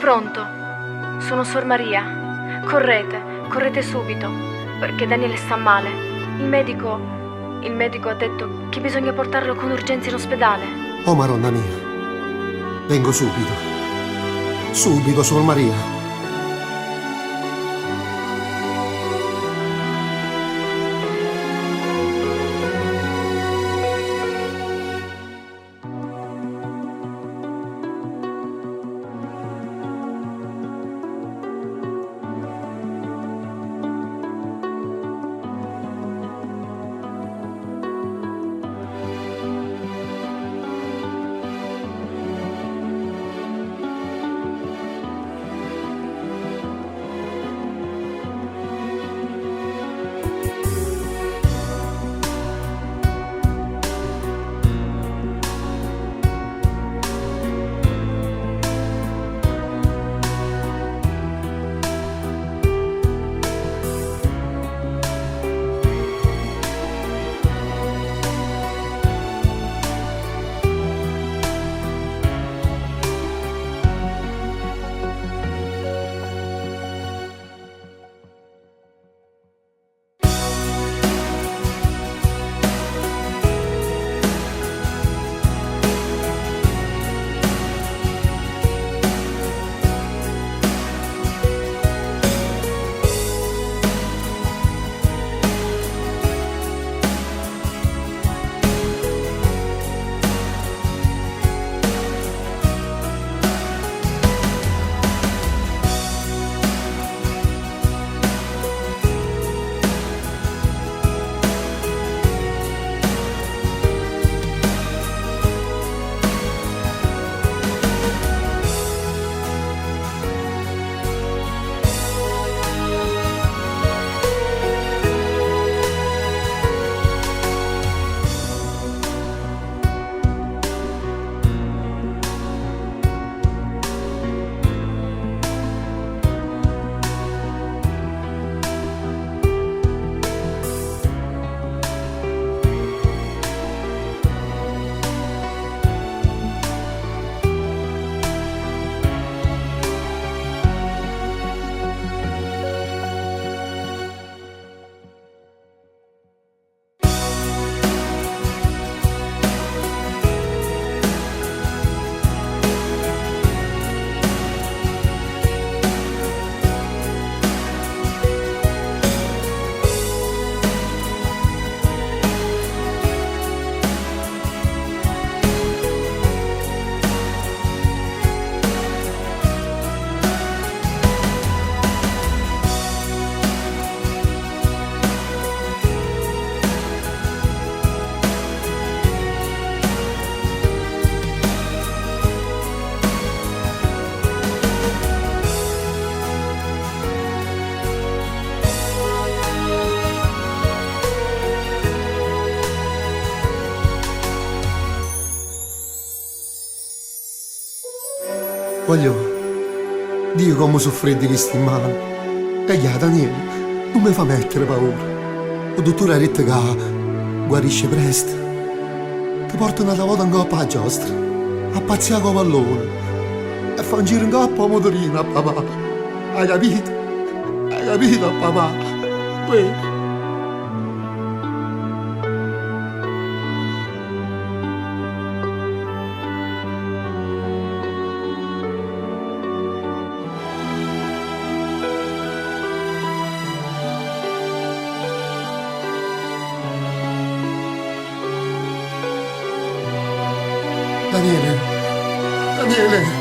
Pronto? Sono Suor Maria. Correte subito, perché Daniele sta male. Il medico ha detto che bisogna portarlo con urgenza in ospedale. Oh, Maronna mia. Vengo subito. Subito, Suor Maria. Voglio Dio come soffrire di questi mani. E gli Daniele, non mi fa mettere paura. Il dottore ha detto che guarisce presto. Ti portano una volta in coppa a giostra, a pazziare con pallone e fa un giro in coppa a motorino a papà. Hai capito? Hai capito, papà? Poi. Daniele, Daniele.